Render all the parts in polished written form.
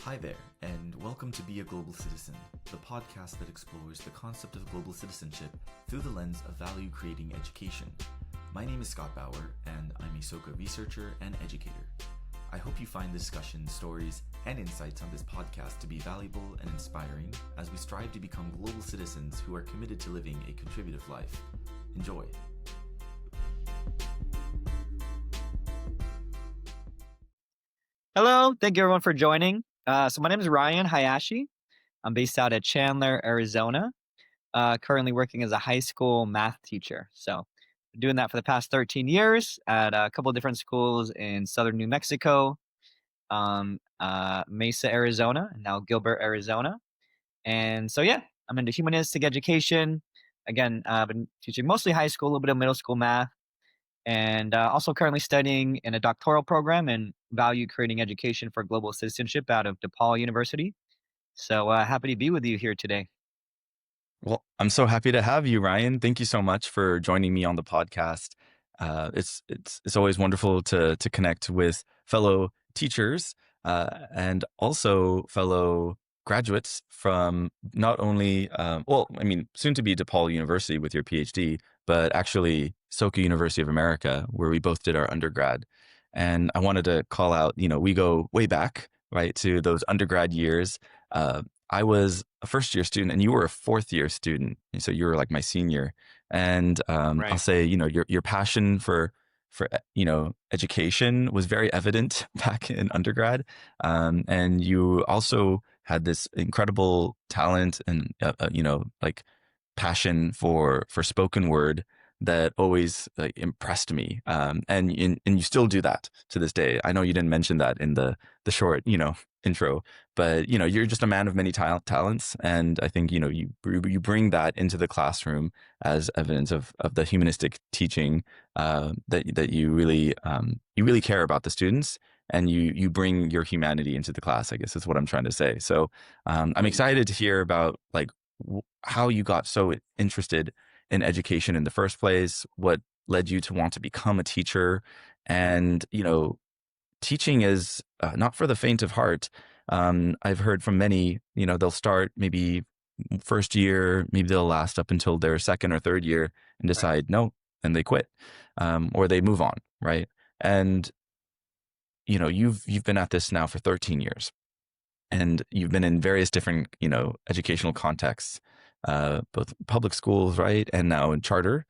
Hi there, and welcome to Be a Global Citizen, the podcast that explores the concept of global citizenship through the lens of value-creating education. My name is Scott Bauer, and I'm a Soka researcher and educator. I hope you find discussions, stories, and insights on this podcast to be valuable and inspiring as we strive to become global citizens who are committed to living a contributive life. Enjoy. Hello, thank you everyone for joining. So my name is Ryan Hayashi. I'm based out of Chandler, Arizona, currently working as a high school math teacher. So been doing that for the past 13 years at a couple of different schools in southern New Mexico, Mesa, Arizona, and now Gilbert, Arizona. And so, yeah, I'm into humanistic education. Again, I've been teaching mostly high school, a little bit of middle school math, and also currently studying in a doctoral program in value creating education for global citizenship out of DePaul University. So happy to be with you here today. Well, I'm so happy to have you, Ryan. Thank you so much for joining me on the podcast. It's always wonderful to connect with fellow teachers and also fellow graduates from not only soon to be DePaul University with your PhD, but actually Soka University of America, where we both did our undergrad. And I wanted to call out, we go way back, right, to those undergrad years. I was a first year student and you were a fourth year student. And so you were like my senior. And I'll Right. say, your passion for education was very evident back in undergrad. And you also had this incredible talent and, like passion for spoken word that always like impressed me. And you still do that to this day. I know you didn't mention that in the short, intro, but you're just a man of many talents, and I think you bring that into the classroom as evidence of the humanistic teaching that you really care about the students, and you bring your humanity into the class, I guess is what I'm trying to say. So I'm excited to hear about like how you got so interested in education in the first place, what led you to want to become a teacher, and teaching is not for the faint of heart. I've heard from many, they'll start maybe first year, maybe they'll last up until their second or third year and decide no, and they quit, or they move on, right? And you've been at this now for 13 years, and you've been in various different educational contexts, both public schools, right, and now in charter.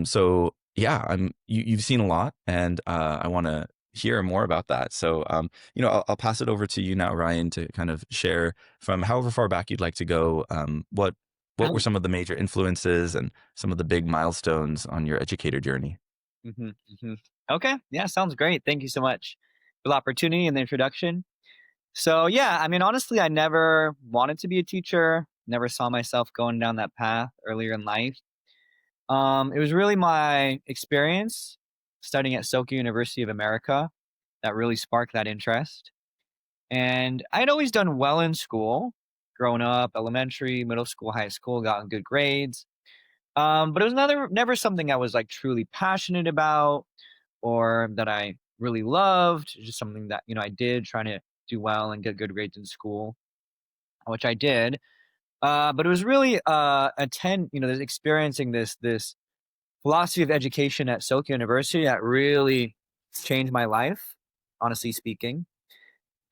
So yeah, you've seen a lot, and I want to hear more about that. So, I'll pass it over to you now, Ryan, to kind of share from however far back you'd like to go. What were some of the major influences and some of the big milestones on your educator journey? hmm Okay. Yeah, sounds great. Thank you so much for the opportunity and the introduction. So, yeah, I mean, honestly, I never wanted to be a teacher, never saw myself going down that path earlier in life. It was really my experience studying at Soka University of America that really sparked that interest. And I'd always done well in school, growing up, elementary, middle school, high school, gotten good grades. But it was never something I was like truly passionate about or that I really loved. It's just something that, I did trying to do well and get good grades in school, which I did. But it was really experiencing this philosophy of education at Soka University that really changed my life, honestly speaking.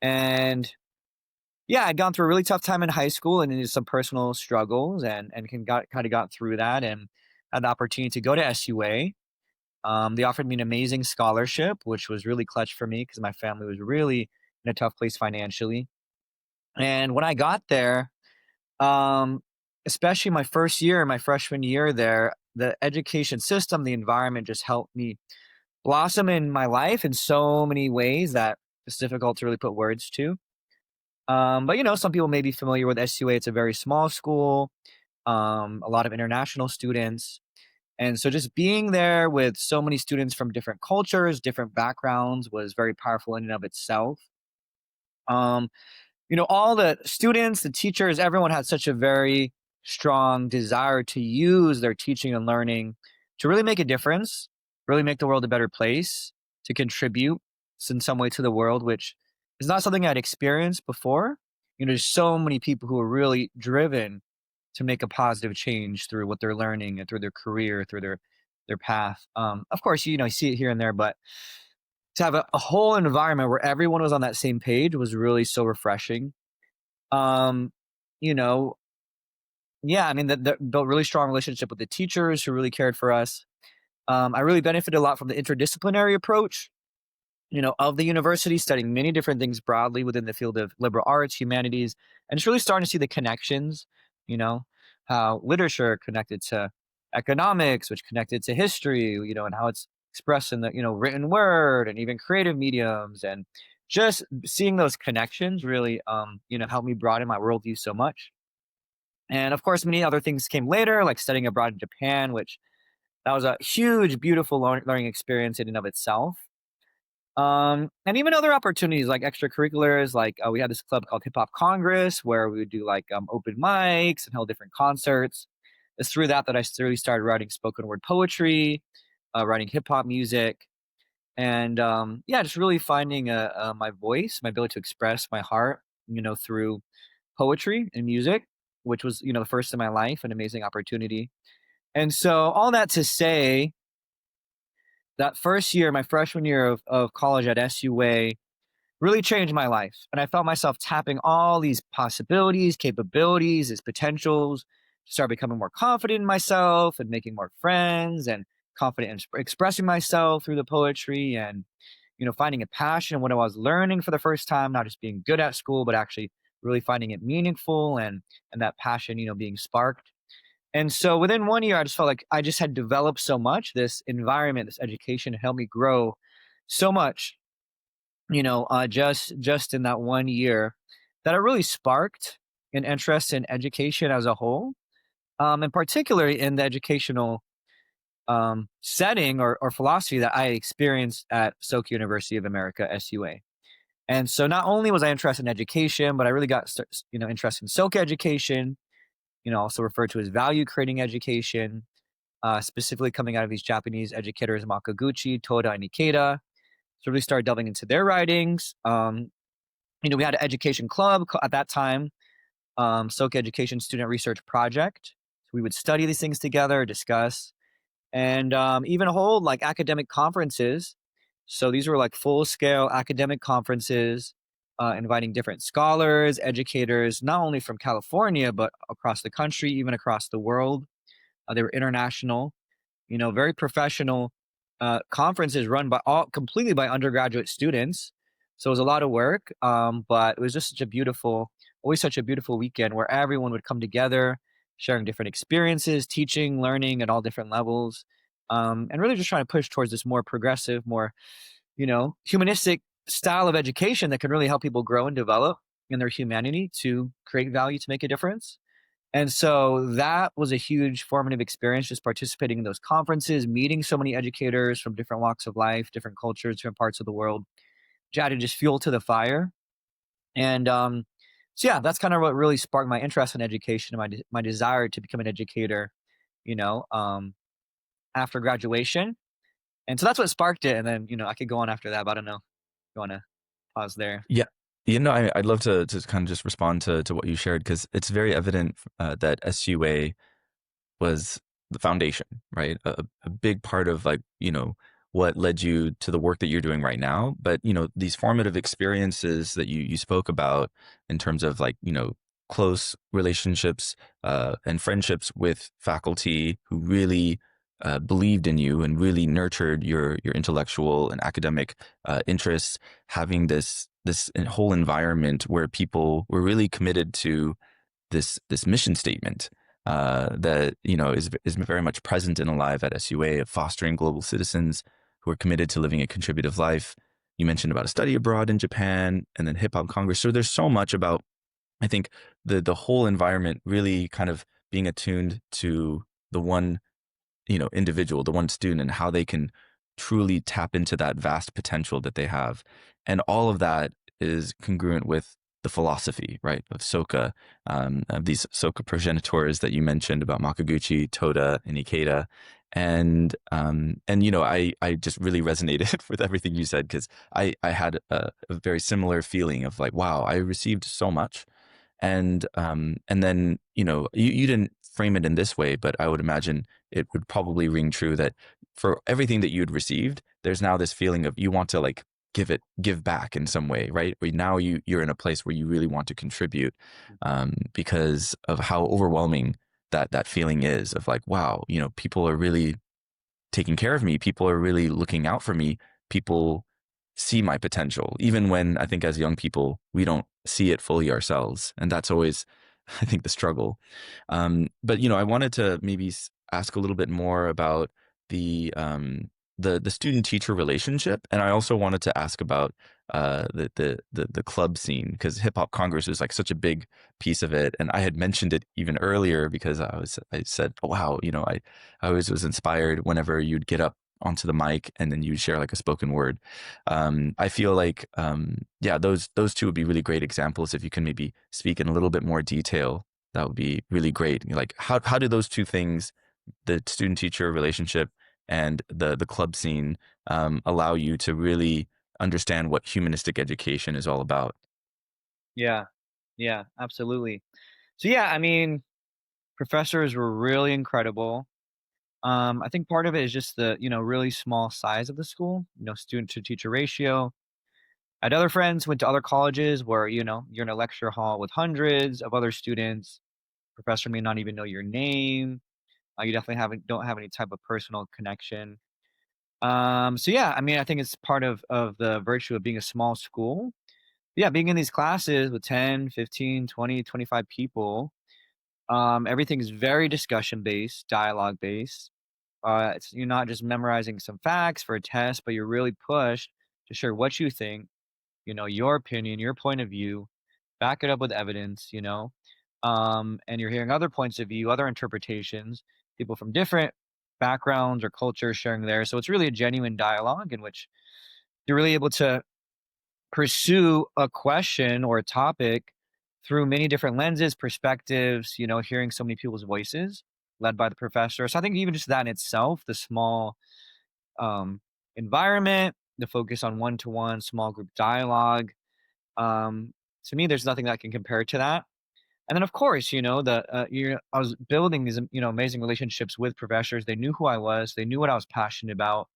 And yeah, I'd gone through a really tough time in high school and into some personal struggles and got through that and had the opportunity to go to SUA. They offered me an amazing scholarship, which was really clutch for me because my family was really in a tough place financially. And when I got there, um, especially my first year, my freshman year there, the education system, the environment just helped me blossom in my life in so many ways that it's difficult to really put words to. But some people may be familiar with SUA. It's a very small school, a lot of international students. And so just being there with so many students from different cultures, different backgrounds was very powerful in and of itself. Um, all the students, the teachers, everyone had such a very strong desire to use their teaching and learning to really make a difference, really make the world a better place, to contribute in some way to the world, which It's not something I'd experienced before. There's so many people who are really driven to make a positive change through what they're learning and through their career, through their path. Of course, you see it here and there, but to have a whole environment where everyone was on that same page was really so refreshing. Um, you know, yeah, I mean, built really strong relationship with the teachers who really cared for us. I really benefited a lot from the interdisciplinary approach, of the university, studying many different things broadly within the field of liberal arts, humanities, and just really starting to see the connections, you know, how literature connected to economics, which connected to history, and how it's expressed in the, written word and even creative mediums. And just seeing those connections really, helped me broaden my worldview so much. And of course, many other things came later, like studying abroad in Japan, which that was a huge, beautiful learning experience in and of itself. And even other opportunities like extracurriculars, like we had this club called Hip Hop Congress where we would do like open mics and held different concerts. It's through that I really started writing spoken word poetry, writing hip hop music, and yeah, just really finding my voice, my ability to express my heart, through poetry and music, which was the first in my life, an amazing opportunity. And so all that to say, that first year, my freshman year of college at SUA, really changed my life. And I felt myself tapping all these possibilities, capabilities, these potentials, start becoming more confident in myself and making more friends and confident in expressing myself through the poetry and, finding a passion in what I was learning for the first time, not just being good at school, but actually really finding it meaningful and that passion, being sparked. And so within 1 year, I just felt like I just had developed so much. This environment, this education helped me grow so much, just in that 1 year, that it really sparked an interest in education as a whole, and particularly in the educational setting or philosophy that I experienced at Soka University of America, SUA. And so not only was I interested in education, but I really got interested in Soka education, also referred to as value creating education, specifically coming out of these Japanese educators, Makaguchi, Toda, and Ikeda. So really started delving into their writings. We had an education club at that time, Soka Education Student Research Project. So we would study these things together, discuss, and even hold like academic conferences. So these were like full scale academic conferences, inviting different scholars, educators, not only from California, but across the country, even across the world. They were international, very professional conferences run completely by undergraduate students. So it was a lot of work, but it was just always such a beautiful weekend where everyone would come together, sharing different experiences, teaching, learning at all different levels, and really just trying to push towards this more progressive, more, humanistic style of education that can really help people grow and develop in their humanity to create value, to make a difference. And so that was a huge formative experience, just participating in those conferences, meeting so many educators from different walks of life, different cultures, different parts of the world, which added just fuel to the fire. And so yeah, that's kind of what really sparked my interest in education and my desire to become an educator, after graduation. And so that's what sparked it. And then, I could go on after that, but I don't know. You want to pause there? Yeah. I'd love to kind of just respond to what you shared, because it's very evident that SUA was the foundation, right? A big part of what led you to the work that you're doing right now. But, these formative experiences that you spoke about in terms of close relationships and friendships with faculty who really believed in you and really nurtured your intellectual and academic interests, having this whole environment where people were really committed to this mission statement that is very much present and alive at SUA, of fostering global citizens who are committed to living a contributive life. You mentioned about a study abroad in Japan, and then Hip Hop Congress. So there's so much about, I think, the whole environment really kind of being attuned to the one individual, the one student, and how they can truly tap into that vast potential that they have. And all of that is congruent with the philosophy, right, of Soka, of these Soka progenitors that you mentioned about Makaguchi, Toda, and Ikeda. And you know, I just really resonated with everything you said, because I had a very similar feeling of like, wow, I received so much. And then, you know, you didn't frame it in this way, but I would imagine it would probably ring true that for everything that you'd received, there's now this feeling of you want to like give back in some way, right? Where now you're in a place where you really want to contribute, because of how overwhelming that feeling is of like, wow, you know, people are really taking care of me. People are really looking out for me. People see my potential, even when I think as young people, we don't see it fully ourselves. And that's always, I think, the struggle. But, you know, I wanted to maybe ask a little bit more about the student teacher relationship. And I also wanted to ask about the club scene, because Hip Hop Congress was like such a big piece of it. And I had mentioned it even earlier because I said, oh, wow, you know, I always was inspired whenever you'd get up onto the mic and then you'd share like a spoken word. I feel like, yeah, those two would be really great examples. If you can maybe speak in a little bit more detail, that would be really great. Like how do those two things, the student teacher relationship and the club scene, allow you to really understand what humanistic education is all about? Yeah. Yeah, absolutely. So yeah, I mean, professors were really incredible. I think part of it is just the, really small size of the school, student to teacher ratio. I had other friends went to other colleges where, you're in a lecture hall with hundreds of other students. Professor may not even know your name. You definitely don't have any type of personal connection. So yeah, I mean, I think it's part of the virtue of being a small school. Yeah, being in these classes with 10, 15, 20, 25 people, everything is very discussion based, dialogue based. You're not just memorizing some facts for a test, but you're really pushed to share what you think, your opinion, your point of view, back it up with evidence, and you're hearing other points of view, other interpretations, people from different backgrounds or cultures sharing theirs. So it's really a genuine dialogue in which you're really able to pursue a question or a topic through many different lenses, perspectives, hearing so many people's voices led by the professor. So I think even just that in itself, the small um, environment, the focus on one to one small group dialogue, um, to me, there's nothing that can compare to that. And then, of course, I was building these, amazing relationships with professors. They knew who I was. They knew what I was passionate about.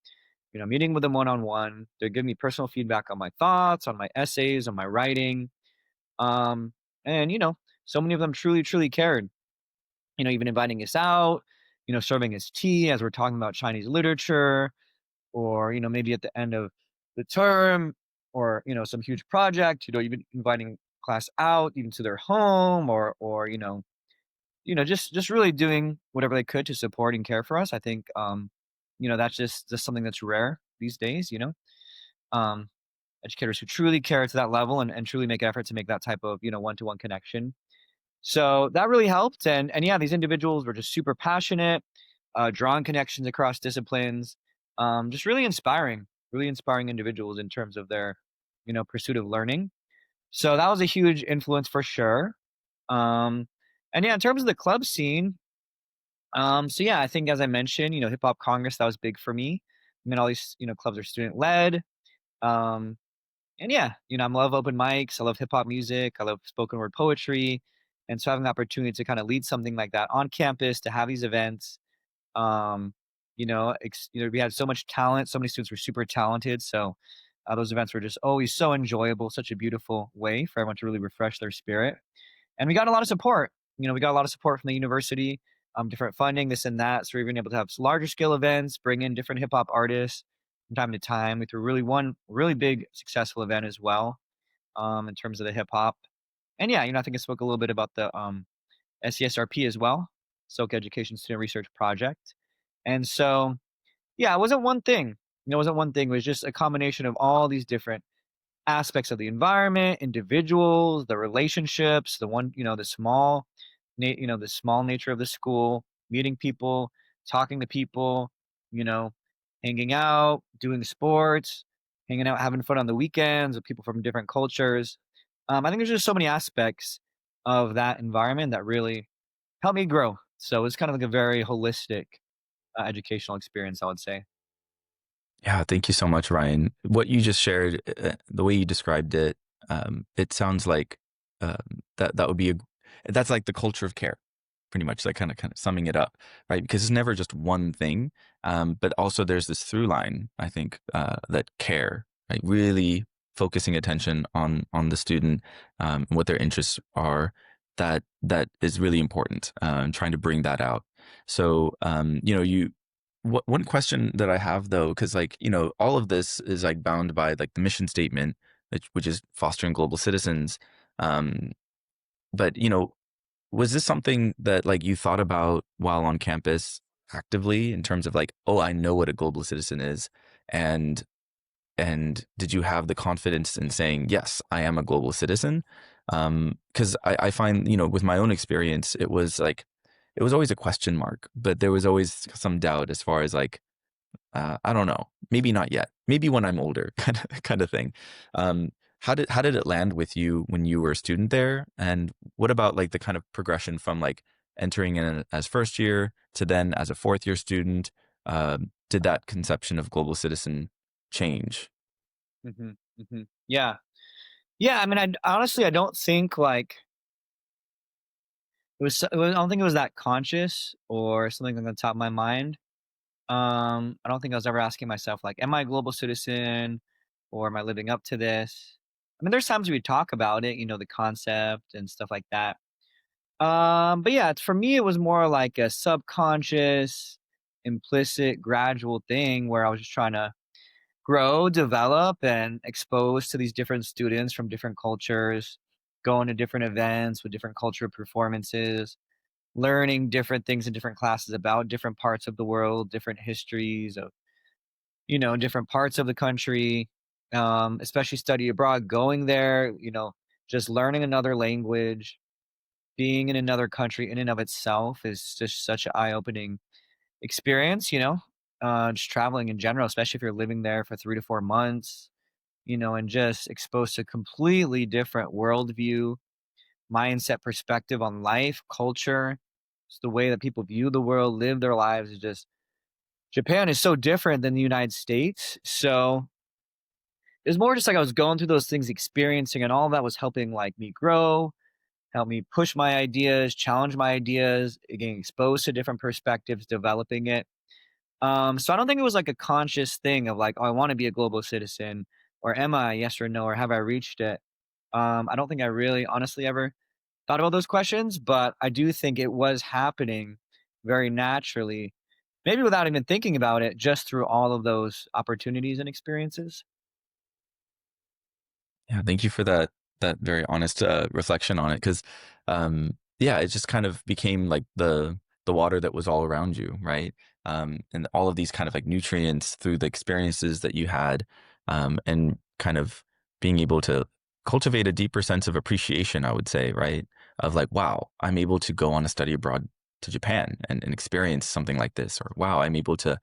Meeting with them one on one. They give me personal feedback on my thoughts, on my essays, on my writing. And so many of them truly, truly cared. Even inviting us out. Serving as tea as we're talking about Chinese literature, or maybe at the end of the term, or some huge project. Even inviting class out, even to their home, or just really doing whatever they could to support and care for us. I think that's just something that's rare these days. Um, Educators who truly care to that level and truly make effort to make that type of one-to-one connection. So that really helped. And yeah, these individuals were just super passionate, drawing connections across disciplines, just really inspiring individuals in terms of their pursuit of learning. So that was a huge influence for sure. Um, and yeah, in terms of the club scene, so yeah, I think as I mentioned, Hip Hop Congress, that was big for me. I mean, all these, clubs are student led. Um, and yeah, I love open mics. I love hip hop music. I love spoken word poetry. And so having the opportunity to kind of lead something like that on campus, to have these events, um, we had so much talent. So many students were super talented. So those events were just always so enjoyable, such a beautiful way for everyone to really refresh their spirit. And we got a lot of support. We got a lot of support from the university, different funding, this and that. So we've been able to have larger scale events, bring in different hip hop artists from time to time. We threw one really big successful event as well, in terms of the hip hop. And yeah, I think I spoke a little bit about the SESRP as well, Soka Education Student Research Project. And so, yeah, it wasn't one thing. It wasn't one thing. It was just a combination of all these different aspects of the environment, individuals, the relationships, the small nature of the school, meeting people, talking to people, you know, hanging out, doing sports, hanging out, having fun on the weekends with people from different cultures. I think there's just so many aspects of that environment that really helped me grow. So it's kind of like a very holistic educational experience, I would say. Yeah, thank you so much, Ryan. What you just shared, the way you described it, it sounds like that would be that's like the culture of care, pretty much, like kind of summing it up, right? Because it's never just one thing, but also there's this through line, I think, that care, right? Really focusing attention on the student, and what their interests are. That is really important, and trying to bring that out. So, one question that I have though, because like, all of this is like bound by like the mission statement, which is fostering global citizens. Um, but was this something that like you thought about while on campus actively in terms of like, oh, I know what a global citizen is, and did you have the confidence in saying, yes, I am a global citizen? Because I find, with my own experience, it was like it was always a question mark, but there was always some doubt as far as like I don't know. Maybe not yet. Maybe when I'm older, kind of thing. Um, how did it land with you when you were a student there? And what about like the kind of progression from like entering in as first year to then as a fourth year student? Did that conception of global citizen change? Hmm. Hmm. Yeah. Yeah. I mean, honestly, I don't think like I don't think it was that conscious or something on the top of my mind. I don't think I was ever asking myself like, am I a global citizen or am I living up to this? I mean, there's times we talk about it, the concept and stuff like that. But yeah, for me, it was more like a subconscious, implicit, gradual thing where I was just trying to grow, develop, and expose to these different students from different cultures, going to different events with different cultural performances, learning different things in different classes about different parts of the world, different histories of, different parts of the country, especially study abroad, going there, just learning another language, being in another country in and of itself is just such an eye-opening experience, just traveling in general, especially if you're living there for 3 to 4 months, and just exposed to completely different worldview, mindset, perspective on life, culture, just the way that people view the world, live their lives is just Japan is so different than the United States. So it was more just like I was going through those things, experiencing, and all of that was helping like me grow, help me push my ideas, challenge my ideas, getting exposed to different perspectives, developing it. So I don't think it was like a conscious thing of like, oh, I want to be a global citizen, or am I, yes or no, or have I reached it? I don't think I really honestly ever thought about those questions, but I do think it was happening very naturally, maybe without even thinking about it, just through all of those opportunities and experiences. Yeah, thank you for that very honest reflection on it. Because, yeah, it just kind of became like the water that was all around you, right? And all of these kind of like nutrients through the experiences that you had, and kind of being able to cultivate a deeper sense of appreciation, I would say, right? Of like, wow, I'm able to go on a study abroad to Japan and experience something like this, or wow, I'm able to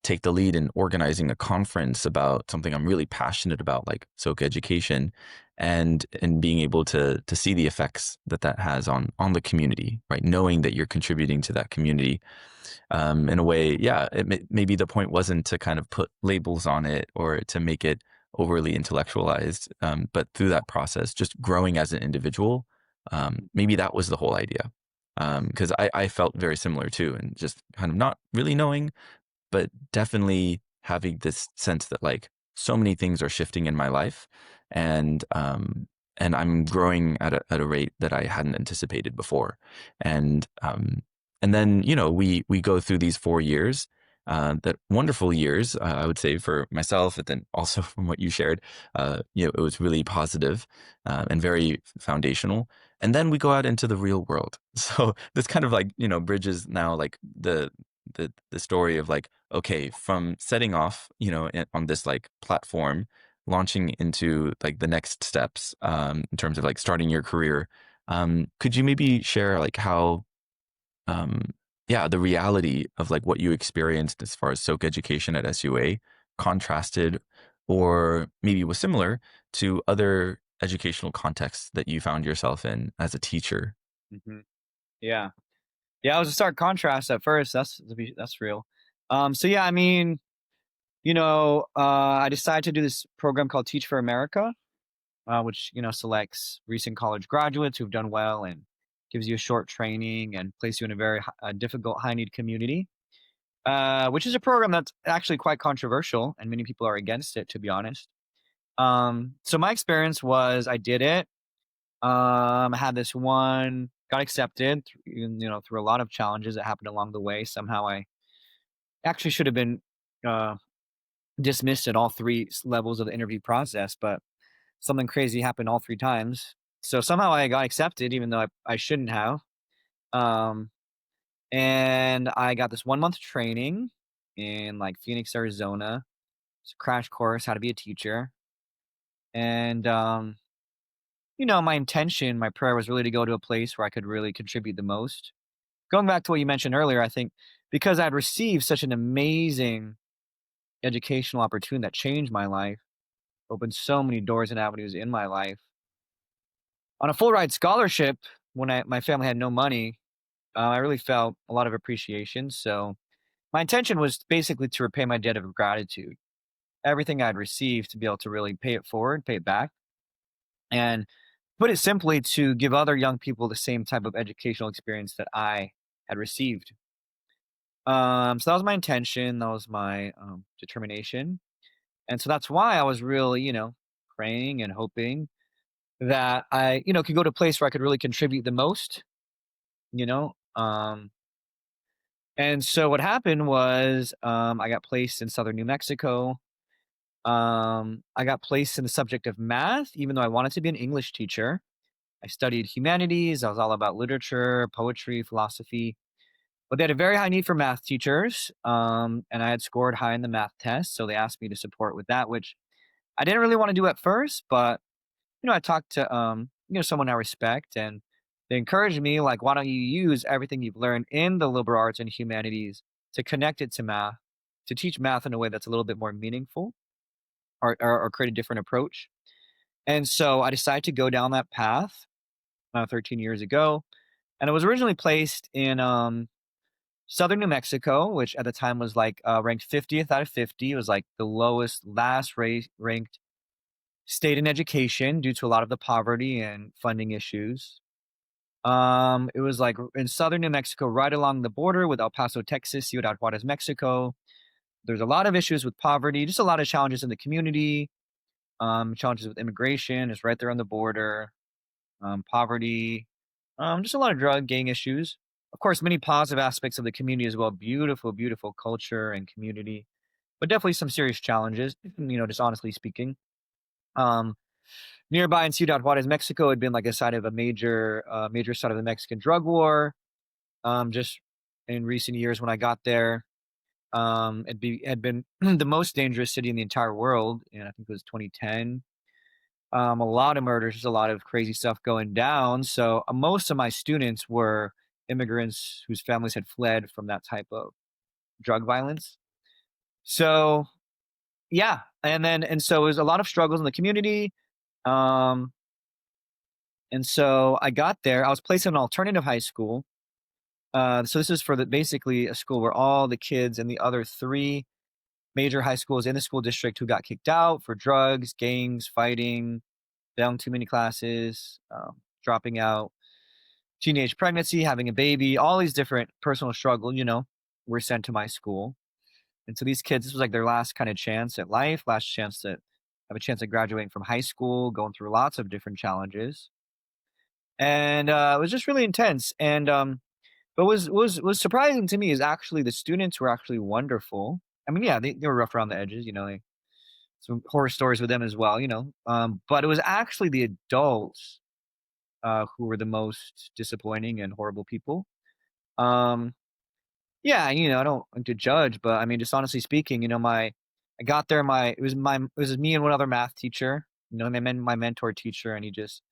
take the lead in organizing a conference about something I'm really passionate about, like Soka education, and being able to see the effects that that has on the community, right? Knowing that you're contributing to that community, in a way. Yeah, maybe the point wasn't to kind of put labels on it or to make it overly intellectualized, but through that process, just growing as an individual. Maybe that was the whole idea. Because I felt very similar too, and just kind of not really knowing, but definitely having this sense that like so many things are shifting in my life, and I'm growing at a rate that I hadn't anticipated before. And then we go through these 4 years, that wonderful years, I would say, for myself, and then also from what you shared, it was really positive, and very foundational. And then we go out into the real world. So this kind of like bridges now like the story of like, okay, from setting off, on this like platform, launching into like the next steps, in terms of like starting your career. Could you maybe share like how, um, yeah, the reality of like what you experienced as far as Soka education at SUA contrasted, or maybe was similar to other educational contexts that you found yourself in as a teacher? Hmm. Yeah. Yeah, it was a stark contrast at first. That's real. So yeah, I decided to do this program called Teach for America, which selects recent college graduates who've done well and gives you a short training and places you in a very difficult, high need community. Which is a program that's actually quite controversial, and many people are against it, to be honest. So my experience was I did it. I had this one, got accepted, through a lot of challenges that happened along the way. Somehow I actually should have been uh, dismissed at all three levels of the interview process, but something crazy happened all three times. So somehow I got accepted, even though I shouldn't have. Um, and I got this 1 month training in like Phoenix, Arizona. It's a crash course how to be a teacher. And my intention, my prayer was really to go to a place where I could really contribute the most. Going back to what you mentioned earlier, I think because I'd received such an amazing educational opportunity that changed my life, opened so many doors and avenues in my life. On a full ride scholarship, when my family had no money, I really felt a lot of appreciation. So my intention was basically to repay my debt of gratitude. Everything I'd received to be able to really pay it forward, pay it back. And put it simply, to give other young people the same type of educational experience that I had received. So that was my intention. That was my determination. And so that's why I was really, praying and hoping that I, could go to a place where I could really contribute the most, you know. And so what happened was I got placed in southern New Mexico. I got placed in the subject of math, even though I wanted to be an English teacher. I studied humanities. I was all about literature, poetry, philosophy. But they had a very high need for math teachers, and I had scored high in the math test, so they asked me to support with that, which I didn't really want to do at first. But I talked to someone I respect, and they encouraged me, like, why don't you use everything you've learned in the liberal arts and humanities to connect it to math, to teach math in a way that's a little bit more meaningful, or create a different approach. And so I decided to go down that path 13 years ago, and I was originally placed in southern New Mexico, which at the time was like ranked 50th out of 50. It was like the lowest, last ranked state in education due to a lot of the poverty and funding issues. It was like in southern New Mexico, right along the border with El Paso, Texas, Ciudad Juarez, Mexico. There's a lot of issues with poverty, just a lot of challenges in the community, challenges with immigration. It's right there on the border, poverty, just a lot of drug gang issues. Of course, many positive aspects of the community as well. Beautiful, beautiful culture and community, but definitely some serious challenges, just honestly speaking. Um, Nearby in Ciudad Juarez, Mexico, had been like a site of a major site of the Mexican drug war. Just in recent years, when I got there, had been the most dangerous city in the entire world, and I think it was 2010. A lot of murders, just a lot of crazy stuff going down. So most of my students were immigrants whose families had fled from that type of drug violence. So yeah, and so it was a lot of struggles in the community. Um, and so I got there. I was placed in an alternative high school. So this is for basically a school where all the kids in the other three major high schools in the school district who got kicked out for drugs, gangs, fighting, failing too many classes, dropping out, teenage pregnancy, having a baby, all these different personal struggles, were sent to my school. And so these kids, this was like their last kind of chance at life, last chance to have a chance at graduating from high school, going through lots of different challenges. And it was just really intense. And but was surprising to me is actually the students were actually wonderful. I mean, yeah, they were rough around the edges, some horror stories with them as well, but it was actually the adults who were the most disappointing and horrible people. Um, yeah, I don't like to judge, but I mean, just honestly speaking, I got there, it was me and one other math teacher, my mentor teacher, and he just,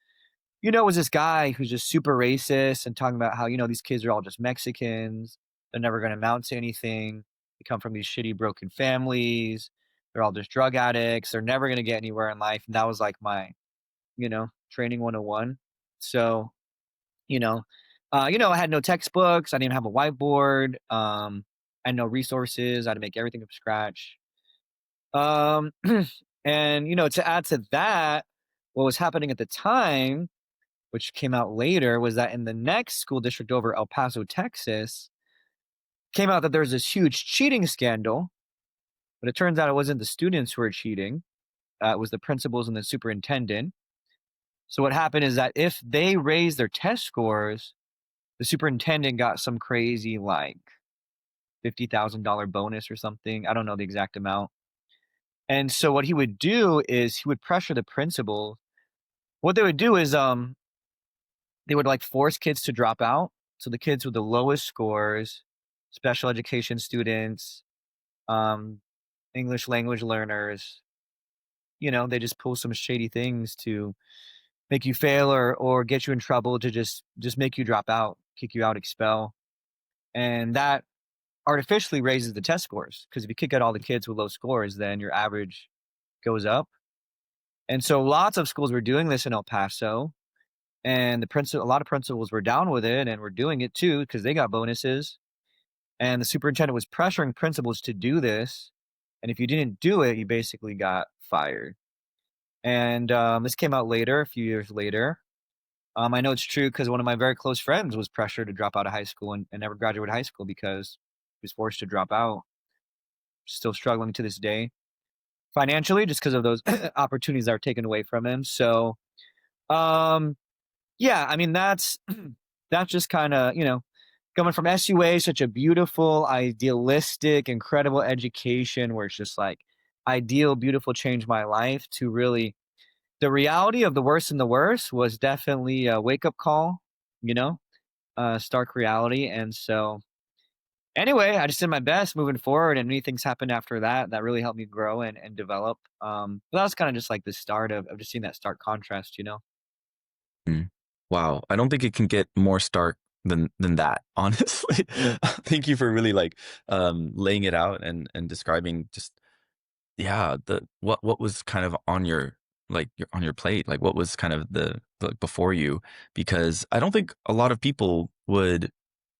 was this guy who's just super racist and talking about how, these kids are all just Mexicans. They're never going to amount to anything. They come from these shitty, broken families. They're all just drug addicts. They're never going to get anywhere in life. And that was like my, training 101. So, I had no textbooks. I didn't have a whiteboard. I had no resources. I had to make everything from scratch. Um, and to add to that, what was happening at the time, which came out later, was that in the next school district over, El Paso, Texas, came out that there was this huge cheating scandal. But it turns out it wasn't the students who were cheating. It was the principals and the superintendent. So what happened is that if they raised their test scores, the superintendent got some crazy like $50,000 bonus or something. I don't know the exact amount. And so what he would do is he would pressure the principal. What they would do is they would like force kids to drop out. So the kids with the lowest scores, special education students, um, English language learners, they just pull some shady things to make you fail or get you in trouble to just make you drop out, kick you out, expel. And that artificially raises the test scores because if you kick out all the kids with low scores, then your average goes up. And so lots of schools were doing this in El Paso, and a lot of principals were down with it and were doing it too because they got bonuses. And the superintendent was pressuring principals to do this, and if you didn't do it, you basically got fired. And this came out later, a few years later. I know it's true because one of my very close friends was pressured to drop out of high school and never graduate high school because he was forced to drop out. Still struggling to this day financially just because of those opportunities that were taken away from him. So, yeah, I mean, that's just kind of, coming from SUA, such a beautiful, idealistic, incredible education where it's just like ideal, beautiful, changed my life to really the reality of the worst and the worst was definitely a wake up call, stark reality. And so, anyway, I just did my best moving forward, and many things happened after that that really helped me grow and develop. But that was kind of just like the start of just seeing that stark contrast. Mm. Wow. I don't think it can get more stark than that, honestly. Thank you for really like laying it out and describing just yeah, the what was kind of on your on your plate, like what was kind of the like before you, because I don't think a lot of people would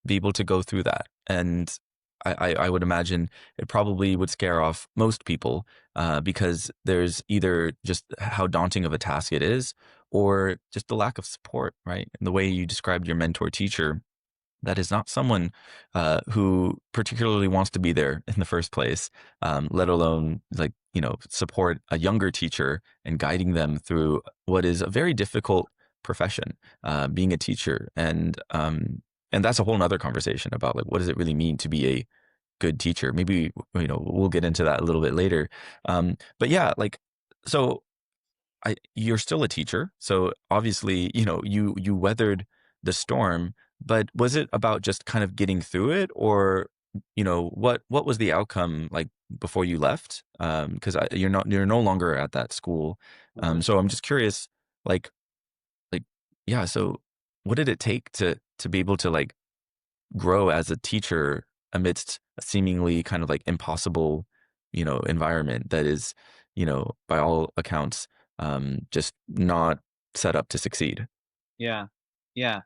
be able to go through that. And I would imagine it probably would scare off most people because there's either just how daunting of a task it is or just the lack of support, right? And the way you described your mentor teacher, that is not someone who particularly wants to be there in the first place, let alone like, support a younger teacher and guiding them through what is a very difficult profession, being a teacher. And that's a whole nother conversation about like, what does it really mean to be a good teacher? Maybe, we'll get into that a little bit later. But yeah, like, so you're still a teacher, so obviously, you weathered the storm, but was it about just kind of getting through it, or what was the outcome like before you left? Because you're no longer at that school, so I'm just curious, like like yeah, so what did it take to be able to like grow as a teacher amidst a seemingly kind of like impossible, environment that is, by all accounts, just not set up to succeed. Yeah. Yeah.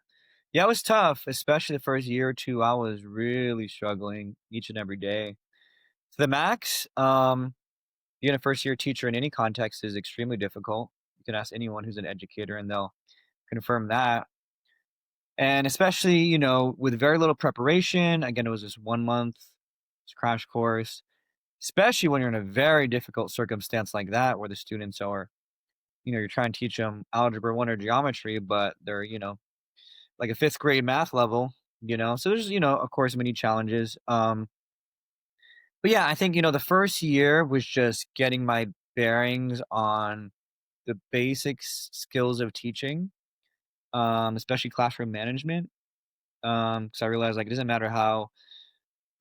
Yeah, it was tough, especially the first year or two. I was really struggling each and every day. To the max, being a first year teacher in any context is extremely difficult. You can ask anyone who's an educator and they'll confirm that. And especially, with very little preparation. Again, it was just 1 month crash course, especially when you're in a very difficult circumstance like that, where the students are, you're trying to teach them algebra one or geometry, but they're, like a fifth grade math level, so there's, of course, many challenges. But yeah, I think, the first year was just getting my bearings on the basic skills of teaching, especially classroom management. Because I realized like it doesn't matter how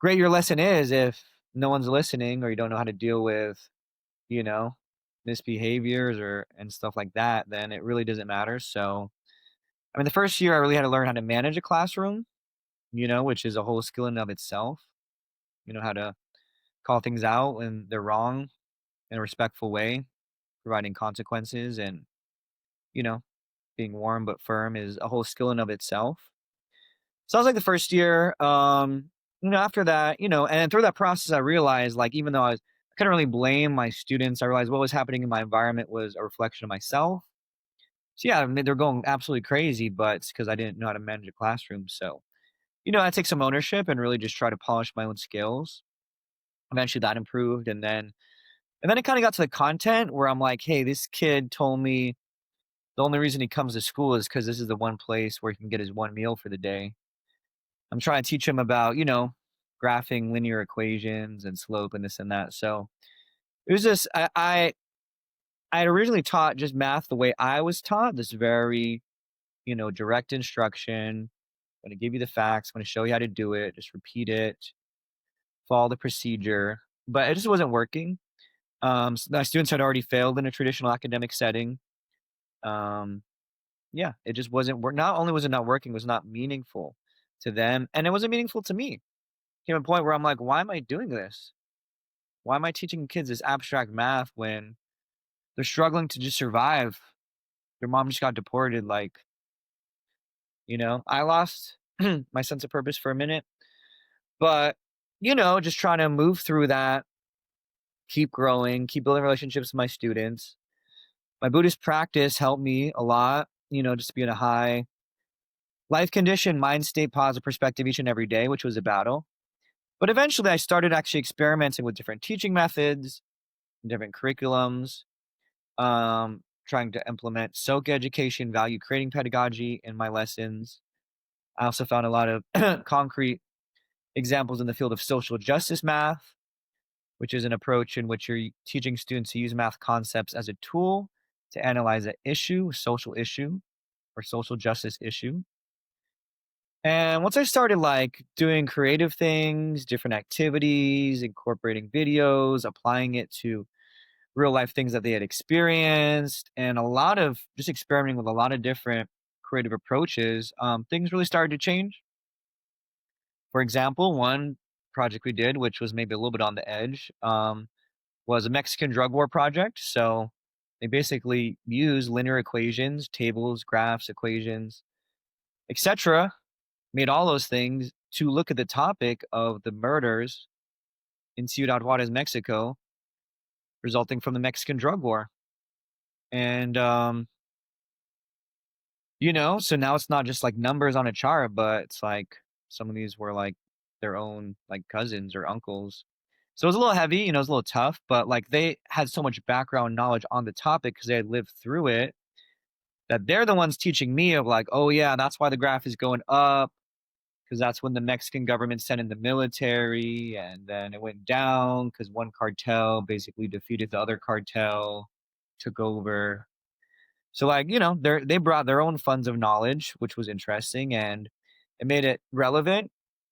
great your lesson is if no one's listening or you don't know how to deal with, you know, misbehaviors or and stuff like that, then it really doesn't matter. So I mean the first year I really had to learn how to manage a classroom, which is a whole skill in and of itself. How to call things out when they're wrong in a respectful way, providing consequences and, you know, being warm but firm is a whole skill in of itself. So that was like the first year. after that, and then through that process, I realized, like, even though I couldn't really blame my students, I realized what was happening in my environment was a reflection of myself. So yeah, I mean, they're going absolutely crazy, but it's because I didn't know how to manage a classroom. So, I take some ownership and really just try to polish my own skills. Eventually that improved. And then it kind of got to the content where I'm like, hey, this kid told me the only reason he comes to school is because this is the one place where he can get his one meal for the day. I'm trying to teach him about, graphing linear equations and slope and this and that. So it was just I had originally taught just math the way I was taught, this very, direct instruction. I'm gonna give you the facts, I'm gonna show you how to do it, just repeat it, follow the procedure. But it just wasn't working. My students had already failed in a traditional academic setting. Um, yeah, it just wasn't work. Not only was it not working, it was not meaningful to them, and it wasn't meaningful to me. Came a point where I'm like, why am I doing this? Why am I teaching kids this abstract math when they're struggling to just survive? Their mom just got deported. Like, I lost my sense of purpose for a minute, but just trying to move through that, keep growing, keep building relationships with my students. My Buddhist practice helped me a lot, just to be in a high life condition, mind state, positive perspective each and every day, which was a battle. But eventually I started actually experimenting with different teaching methods, different curriculums, trying to implement Soka education, value creating pedagogy in my lessons. I also found a lot of concrete examples in the field of social justice math, which is an approach in which you're teaching students to use math concepts as a tool to analyze an issue, a social issue, or social justice issue. And once I started like doing creative things, different activities, incorporating videos, applying it to real life things that they had experienced, and a lot of just experimenting with a lot of different creative approaches, things really started to change. For example, one project we did, which was maybe a little bit on the edge, was a Mexican drug war project. So they basically use linear equations, tables, graphs, equations, etc. Made all those things to look at the topic of the murders in Ciudad Juarez, Mexico, resulting from the Mexican drug war. And so now it's not just like numbers on a chart, but it's like some of these were like their own like cousins or uncles. So it was a little heavy, it was a little tough, but like they had so much background knowledge on the topic because they had lived through it that they're the ones teaching me of like, oh yeah, that's why the graph is going up because that's when the Mexican government sent in the military, and then it went down because one cartel basically defeated the other cartel, took over. So like, they brought their own funds of knowledge, which was interesting, and it made it relevant,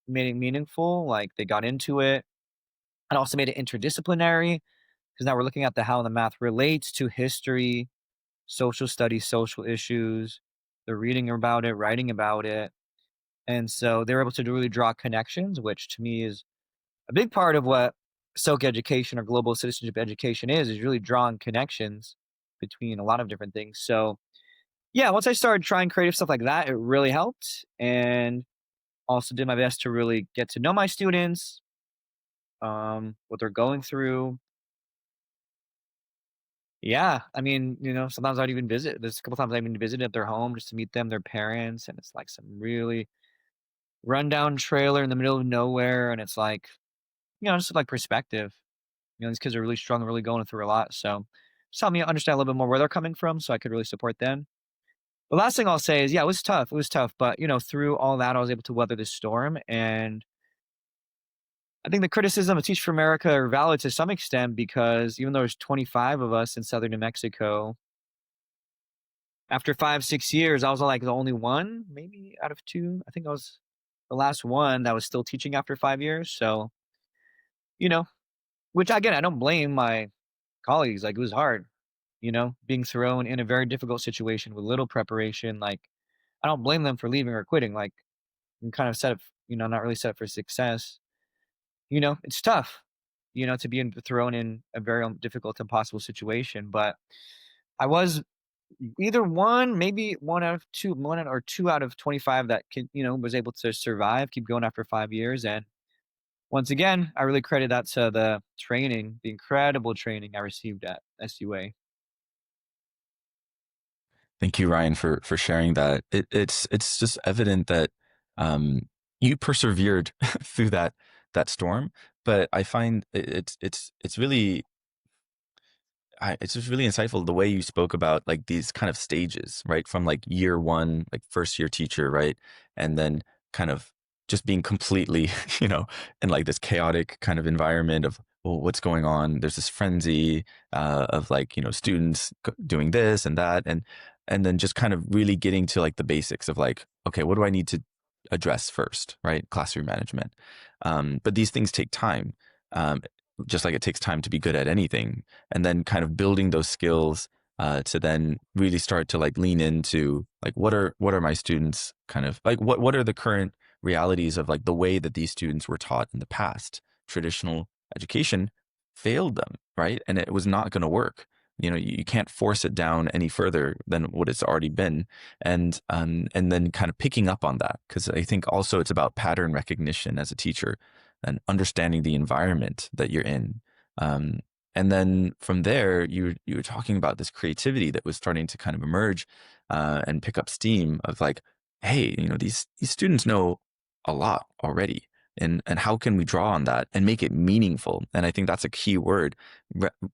made it meaningful. Like they got into it, and also made it interdisciplinary because now we're looking at the how the math relates to history, social studies, social issues. They're reading about it, writing about it, and so they're able to really draw connections, which to me is a big part of what SOC education or global citizenship education is really drawing connections between a lot of different things. So yeah, once I started trying creative stuff like that, it really helped. And also did my best to really get to know my students, what they're going through. Yeah, I mean, sometimes I'd even visit. There's a couple times I even visited at their home just to meet them, their parents, and it's like some really rundown trailer in the middle of nowhere, and it's like, just like perspective. These kids are really strong and really going through a lot. So just help me understand a little bit more where they're coming from so I could really support them. The last thing I'll say is, yeah, it was tough. It was tough. But, through all that, I was able to weather the storm. And I think the criticism of Teach for America are valid to some extent because even though there's 25 of us in southern New Mexico, after 5, 6 years, I was like the only one, maybe out of two. I think I was the last one that was still teaching after 5 years. So, you know, which again, I don't blame my colleagues. Like it was hard, being thrown in a very difficult situation with little preparation. Like I don't blame them for leaving or quitting. Like I'm kind of set up, not really set up for success. It's tough, to be thrown in a very difficult, impossible situation. But I was either one, maybe one or two out of 25 that was able to survive, keep going after 5 years. And once again, I really credit that to the training, the incredible training I received at SUA. Thank you, Ryan, for sharing that. It's just evident that um, you persevered through that storm. But I find it's really it's just really insightful the way you spoke about like these kind of stages, right? From like year one, like first year teacher, right? And then kind of just being completely, in like this chaotic kind of environment of, well, what's going on? There's this frenzy of like, students doing this and that. And then just kind of really getting to like the basics of like, okay, what do I need to address first, right? Classroom management. But these things take time. Um, just like it takes time to be good at anything, and then kind of building those skills to then really start to like lean into like what are my students kind of like what are the current realities of like the way that these students were taught in the past. Traditional education failed them, right? And it was not going to work. You can't force it down any further than what it's already been. And then kind of picking up on that, because I think also it's about pattern recognition as a teacher and understanding the environment that you're in. Um, and then from there, you were talking about this creativity that was starting to kind of emerge and pick up steam of like, hey, these students know a lot already, and how can we draw on that and make it meaningful? And I think that's a key word,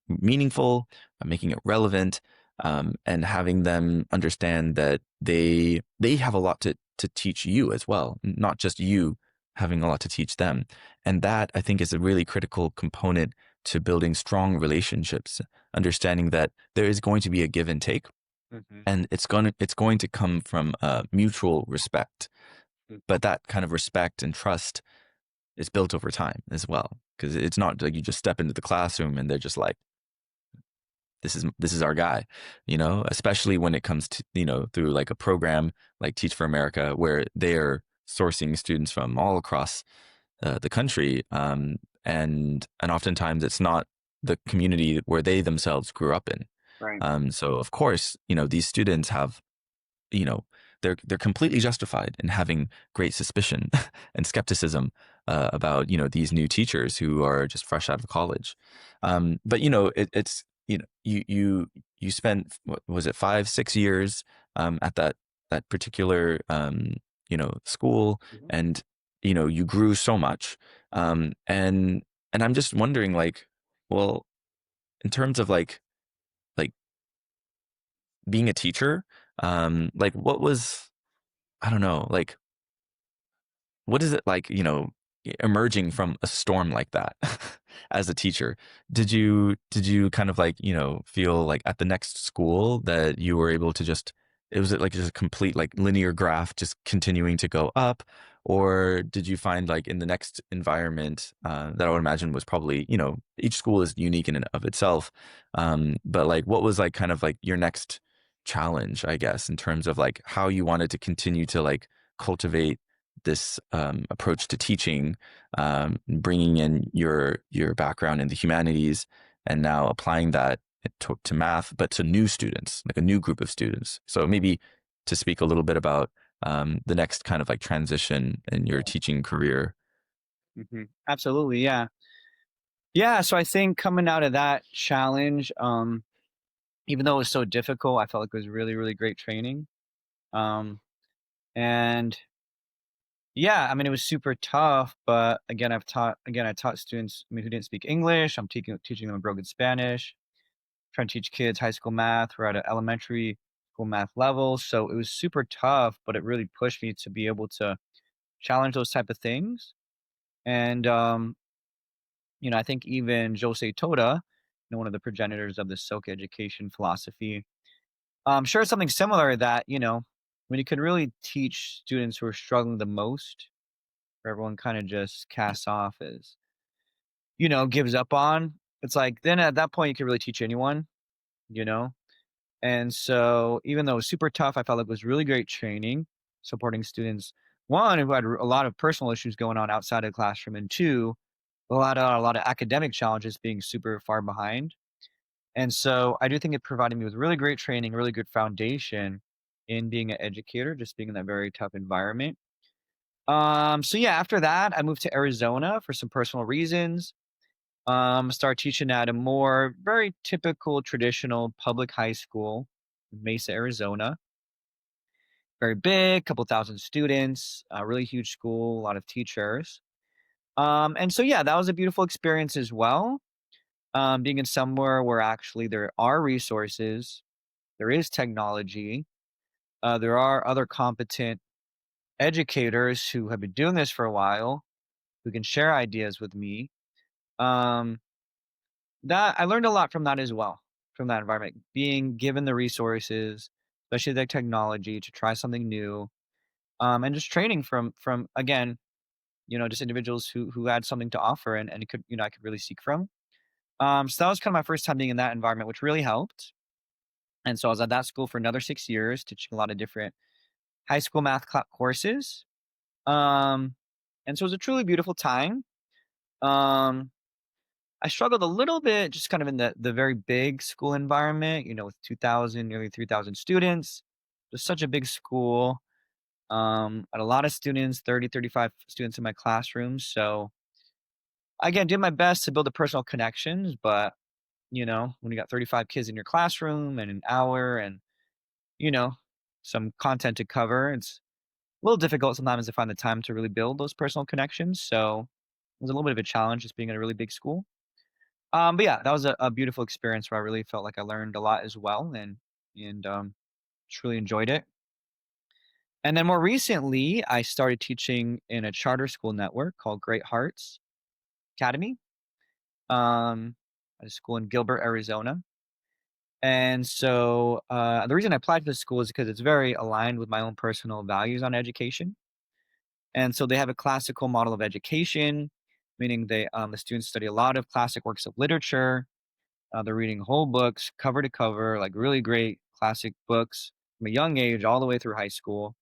meaningful, making it relevant, and having them understand that they have a lot to teach you as well, not just you having a lot to teach them. And that I think is a really critical component to building strong relationships, understanding that there is going to be a give and take, Mhm. and it's going to come from mutual respect. But that kind of respect and trust is built over time as well, because it's not like you just step into the classroom and they're just like, this is our guy, especially when it comes to, through like a program like Teach for America, where they're sourcing students from all across the country. And oftentimes it's not the community where they themselves grew up in. Right. So of course, these students have, you know, they're completely justified in having great suspicion and skepticism about, these new teachers who are just fresh out of college. But it's you spent, what was it, 5-6 years at that particular school, Mhm. and you grew so much. And I'm just wondering, like, well, in terms of like being a teacher, like what was, I don't know, like what is it like, emerging from a storm like that as a teacher? Did you kind of like, feel like at the next school that you were able to just, it was like just a complete like linear graph just continuing to go up? Or did you find like in the next environment that I would imagine was probably, each school is unique in and of itself. But like what was like kind of like your next challenge, I guess, in terms of like how you wanted to continue to like cultivate this approach to teaching, bringing in your background in the humanities, and now applying that to math, but to new students, like a new group of students. So maybe to speak a little bit about the next kind of like transition in your teaching career. Absolutely. Yeah. Yeah. So I think coming out of that challenge, even though it was so difficult, I felt like it was really, really great training. Um, and yeah, I mean, it was super tough, but I taught students, I mean, who didn't speak English. I'm teaching them broken Spanish, trying to teach kids high school math. We're at an elementary school math level. So it was super tough, but it really pushed me to be able to challenge those type of things. And, I think even Jose Toda, one of the progenitors of the Soka education philosophy, shared something similar that, when you can really teach students who are struggling the most, where everyone kind of just casts off as, gives up on, it's like, then at that point, you can really teach anyone, you know? And so even though it was super tough, I felt like it was really great training, supporting students, one, who had a lot of personal issues going on outside of the classroom, and two, a lot of academic challenges being super far behind. And so I do think it provided me with really great training, really good foundation in being an educator, just being in that very tough environment. So yeah, after that, I moved to Arizona for some personal reasons. Started teaching at a more very typical traditional public high school in Mesa, Arizona. Very big, couple thousand students, a really huge school, a lot of teachers. And so yeah, that was a beautiful experience as well. Being in somewhere where actually there are resources, there is technology, there are other competent educators who have been doing this for a while, who can share ideas with me. Um, that I learned a lot from that as well, from that environment. Being given the resources, especially the technology to try something new, and just training from again, just individuals who had something to offer and it could, I could really seek from. So that was kind of my first time being in that environment, which really helped. And so I was at that school for another 6 years, teaching a lot of different high school math courses. Um, and so it was a truly beautiful time. Um, I struggled a little bit just kind of in the very big school environment, with 2,000, nearly 3,000 students. Just such a big school. Had a lot of students, 30, 35 students in my classroom. So again, did my best to build the personal connections, but when you got 35 kids in your classroom and an hour and, you know, some content to cover, it's a little difficult sometimes to find the time to really build those personal connections. So it was a little bit of a challenge just being at a really big school. But yeah, that was a beautiful experience where I really felt like I learned a lot as well and just really enjoyed it. And then more recently, I started teaching in a charter school network called Great Hearts Academy, um, at a school in Gilbert, Arizona. And so the reason I applied for the school is because it's very aligned with my own personal values on education. And so they have a classical model of education, meaning the students study a lot of classic works of literature. They're reading whole books, cover to cover, like really great classic books from a young age all the way through high school.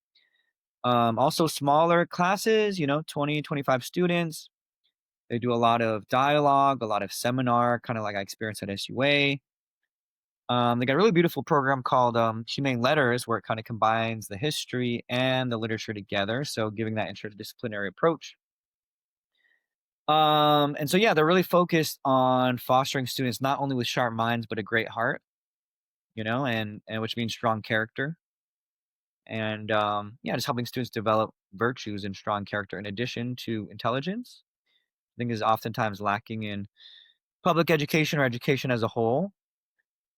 Also smaller classes, 20, 25 students. They do a lot of dialogue, a lot of seminar, kind of like I experienced at SUA. They got a really beautiful program called Humane Letters, where it kind of combines the history and the literature together. So giving that interdisciplinary approach. And so yeah, they're really focused on fostering students not only with sharp minds but a great heart, and which means strong character. And yeah, just helping students develop virtues and strong character in addition to intelligence. I think is oftentimes lacking in public education or education as a whole.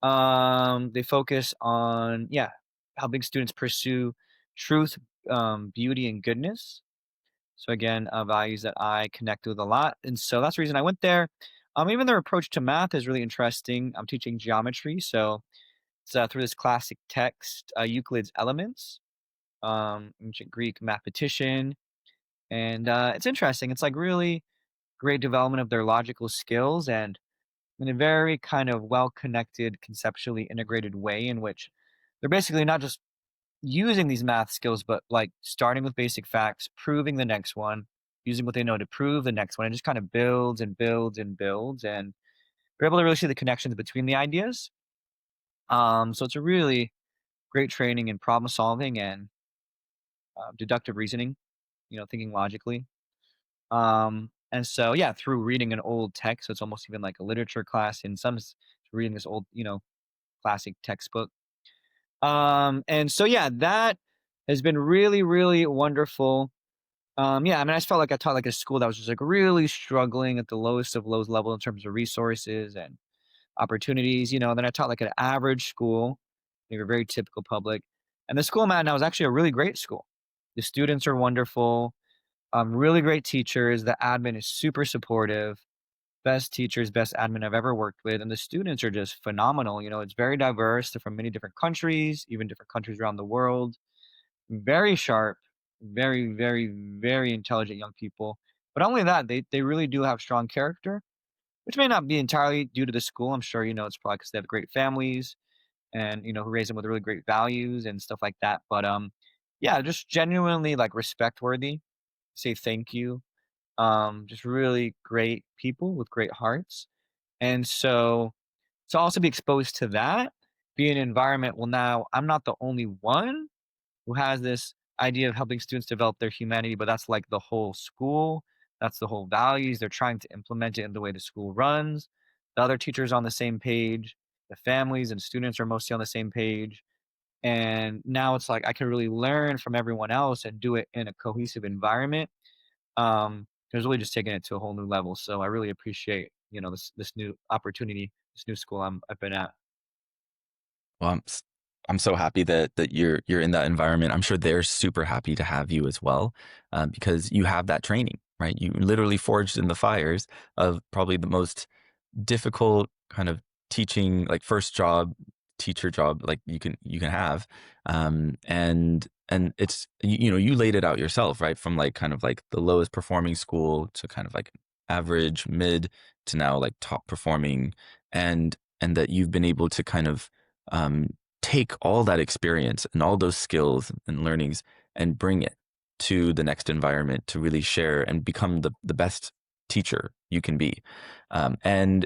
They focus on, yeah, helping students pursue truth, beauty, and goodness. So again, values that I connect with a lot, and so that's the reason I went there. Even their approach to math is really interesting. I'm teaching geometry, so it's through this classic text, Euclid's Elements, ancient Greek mathematician, and it's interesting. It's like really great development of their logical skills and in a very kind of well connected, conceptually integrated way in which they're basically not just using these math skills, but like starting with basic facts, proving the next one, using what they know to prove the next one. It just kind of builds and builds and builds. And we're able to really see the connections between the ideas. So it's a really great training in problem solving and deductive reasoning, thinking logically. And so, yeah, through reading an old text, so it's almost even like a literature class in some reading this old, classic textbook. And so, yeah, that has been really, really wonderful. Yeah, I mean, I just felt like I taught like a school that was just like really struggling at the lowest of lows level in terms of resources and opportunities. Then I taught like an average school, maybe a very typical public. And the school I'm at now is actually a really great school. The students are wonderful, really great teachers. The admin is super supportive. Best teachers, best admin I've ever worked with, and the students are just phenomenal. It's very diverse. They're from many different countries, even different countries around the world. Very sharp, very, very, very intelligent young people. But not only that, they really do have strong character, which may not be entirely due to the school. I'm sure it's probably because they have great families and who raise them with really great values and stuff like that. But yeah, just genuinely like respect worthy. Say thank you. Just really great people with great hearts. And so to also be exposed to that, be in an environment, well, now I'm not the only one who has this idea of helping students develop their humanity, but that's like the whole school. That's the whole values. They're trying to implement it in the way the school runs. The other teachers on the same page. The families and students are mostly on the same page. And now it's like I can really learn from everyone else and do it in a cohesive environment. It's really just taking it to a whole new level. So I really appreciate, this new opportunity, this new school I've been at. Well, I'm so happy that you're in that environment. I'm sure they're super happy to have you as well, because you have that training, right? You literally forged in the fires of probably the most difficult kind of teaching, like first job, teacher job, like you can have, and it's you laid it out yourself, right? From like kind of like the lowest performing school to kind of like average, mid to now like top performing, and that you've been able to kind of um, take all that experience and all those skills and learnings and bring it to the next environment to really share and become the best teacher you can be. And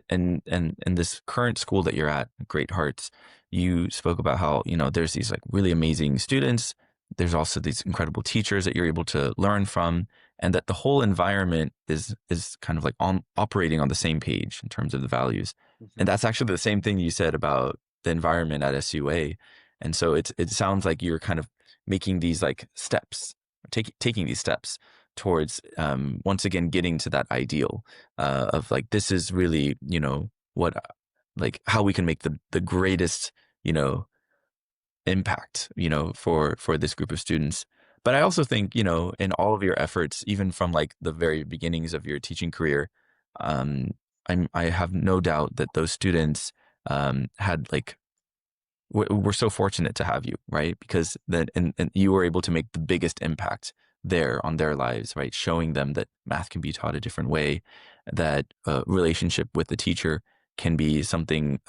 this current school that you're at, Great Hearts, you spoke about how, there's these like really amazing students. There's also these incredible teachers that you're able to learn from, and that the whole environment is kind of like operating on the same page in terms of the values. And that's actually the same thing you said about the environment at SUA. And so it sounds like you're kind of making these like steps, taking these steps towards once again getting to that ideal of like, this is really what, like how we can make the greatest impact for this group of students. But I also think in all of your efforts, even from like the very beginnings of your teaching career, um, I have no doubt that those students had like we're so fortunate to have you, right? Because that and you were able to make the biggest impact there on their lives, right? Showing them that math can be taught a different way, that relationship with the teacher can be something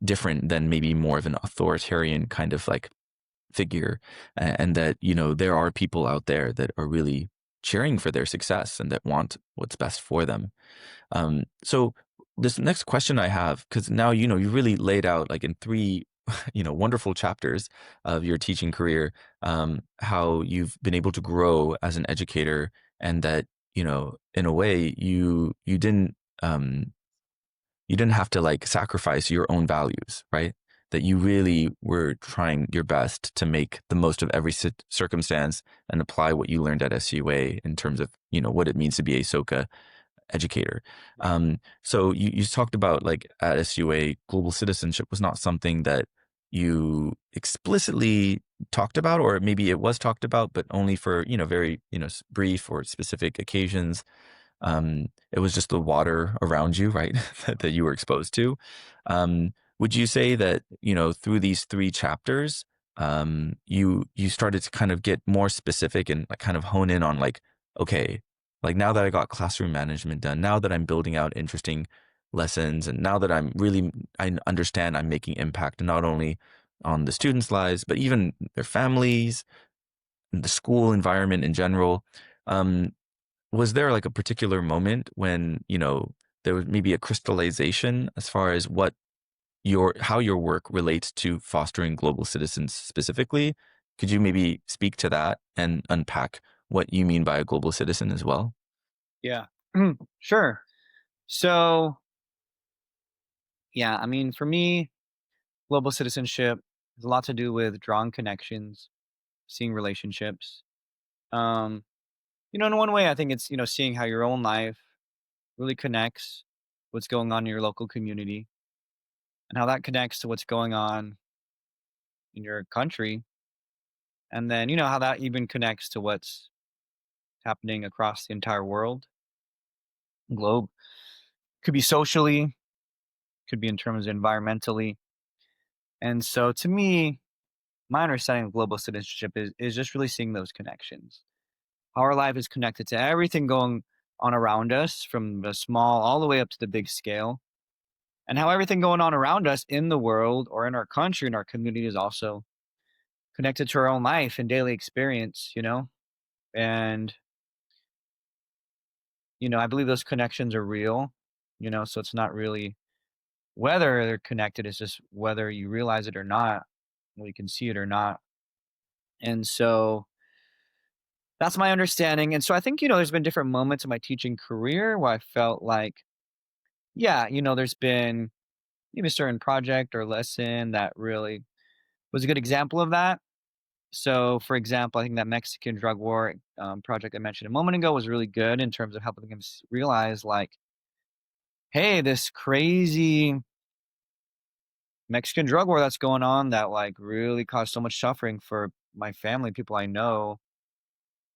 different than maybe more of an authoritarian kind of like figure, and that there are people out there that are really cheering for their success and that want what's best for them. So this next question I have, because now you really laid out like in three wonderful chapters of your teaching career, how you've been able to grow as an educator, and that in a way you didn't have to like sacrifice your own values, right? That you really were trying your best to make the most of every circumstance and apply what you learned at SUA in terms of what it means to be a Soka educator. So you talked about like at SUA, global citizenship was not something that you explicitly talked about, or maybe it was talked about, but only for very brief or specific occasions. It was just the water around you, right? that you were exposed to. Would you say that through these three chapters, you started to kind of get more specific and like kind of hone in on like, okay, like now that I got classroom management done, now that I'm building out interesting lessons, and now that I understand I'm making impact not only on the students' lives, but even their families, the school environment in general. Was there like a particular moment when, there was maybe a crystallization as far as how your work relates to fostering global citizens specifically? Could you maybe speak to that and unpack what you mean by a global citizen as well? Yeah. Sure. So, yeah, I mean, for me, global citizenship has a lot to do with drawing connections, seeing relationships. Um, in one way, I think it's, seeing how your own life really connects what's going on in your local community and how that connects to what's going on in your country. And then, how that even connects to what's happening across the entire world, globe. Could be socially, could be in terms of environmentally. And so to me, my understanding of global citizenship is just really seeing those connections. How our life is connected to everything going on around us, from the small all the way up to the big scale. And how everything going on around us in the world or in our country, in our community, is also connected to our own life and daily experience. And, I believe those connections are real. So it's not really whether they're connected, it's just whether you realize it or not, whether you can see it or not. And so, that's my understanding. And so I think, there's been different moments in my teaching career where I felt like, yeah, there's been maybe a certain project or lesson that really was a good example of that. So, for example, I think that Mexican drug war project I mentioned a moment ago was really good in terms of helping us realize, like, hey, this crazy Mexican drug war that's going on that like really caused so much suffering for my family, people I know,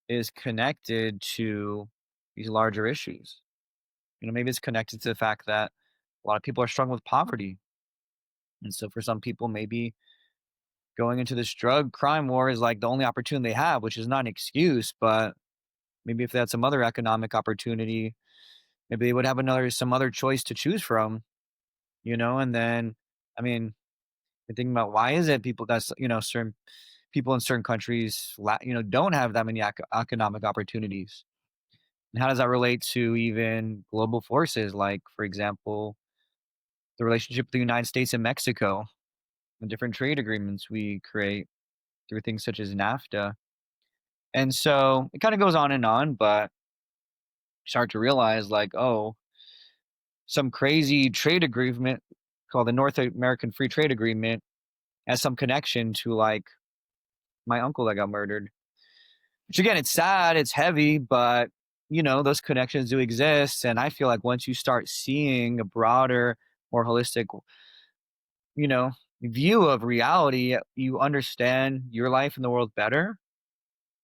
is connected to these larger issues. Maybe it's connected to the fact that a lot of people are struggling with poverty. And so for some people, maybe going into this drug crime war is like the only opportunity they have, which is not an excuse, but maybe if they had some other economic opportunity, maybe they would have some other choice to choose from, and then, I mean, you're thinking about why is it people that's, certain people in certain countries, don't have that many economic opportunities. And how does that relate to even global forces? Like, for example, the relationship with the United States and Mexico, the different trade agreements we create through things such as NAFTA. And so it kind of goes on, but you start to realize, like, oh, some crazy trade agreement called the North American Free Trade Agreement has some connection to like my uncle that got murdered. Which again, it's sad, it's heavy, but those connections do exist. And I feel like once you start seeing a broader, more holistic, you know, view of reality, you understand your life in the world better.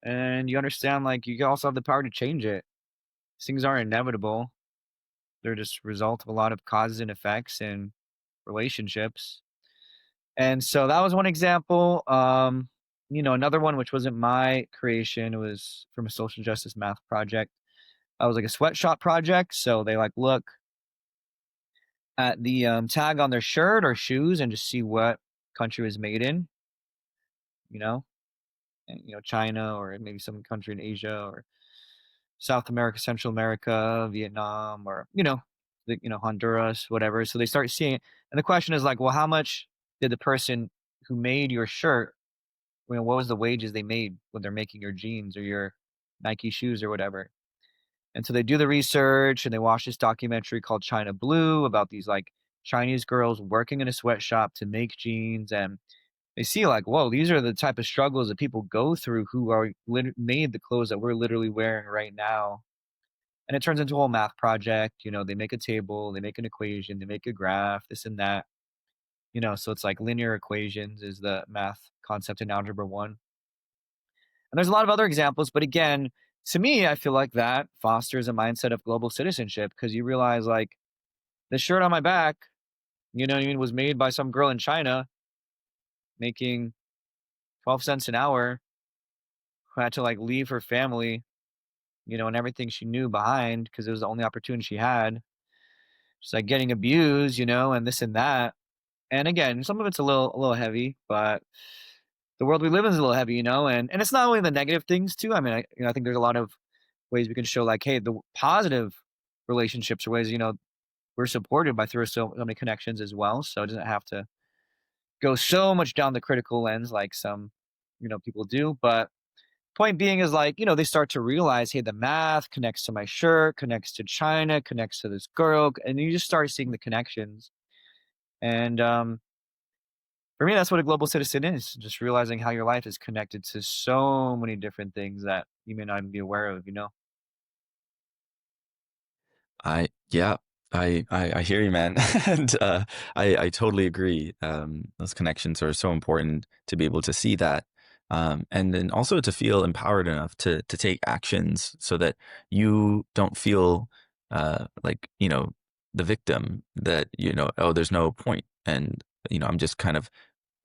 And you understand like you also have the power to change it. Things aren't inevitable. They're just a result of a lot of causes and effects and relationships. And so that was one example. Another one which wasn't my creation, it was from a social justice math project. I was like a sweatshop project. So they like look at the tag on their shirt or shoes and just see what country it was made in, you know, and, China or maybe some country in Asia or South America, Central America, Vietnam, or, Honduras, whatever. So they start seeing it. And the question is like, well, how much did the person who made your shirt, what was the wages they made when they're making your jeans or your Nike shoes or whatever? And so they do the research and they watch this documentary called China Blue about these like Chinese girls working in a sweatshop to make jeans. And they see like, whoa, these are the type of struggles that people go through who are made the clothes that we're literally wearing right now. And it turns into a whole math project. They make a table, they make an equation, they make a graph, this and that. So it's like linear equations is the math concept in algebra 1. And there's a lot of other examples, but again, to me, I feel like that fosters a mindset of global citizenship because you realize like the shirt on my back, what I mean, was made by some girl in China making 12 cents an hour who had to like leave her family, and everything she knew behind because it was the only opportunity she had. She's like getting abused, and this and that. And again, some of it's a little heavy, but the world we live in is a little heavy, and it's not only the negative things too. I mean, I think there's a lot of ways we can show like, hey, the positive relationships are ways, we're supported by through so many connections as well. So it doesn't have to go so much down the critical lens like some, people do. But point being is like, they start to realize, hey, the math connects to my shirt, connects to China, connects to this girl, and you just start seeing the connections. And for me, that's what a global citizen is, just realizing how your life is connected to so many different things that you may not even be aware of. Yeah, I hear you, man. And I totally agree. Those connections are so important to be able to see that. And then also to feel empowered enough to take actions so that you don't feel like, the victim that, oh, there's no point. And, I'm just kind of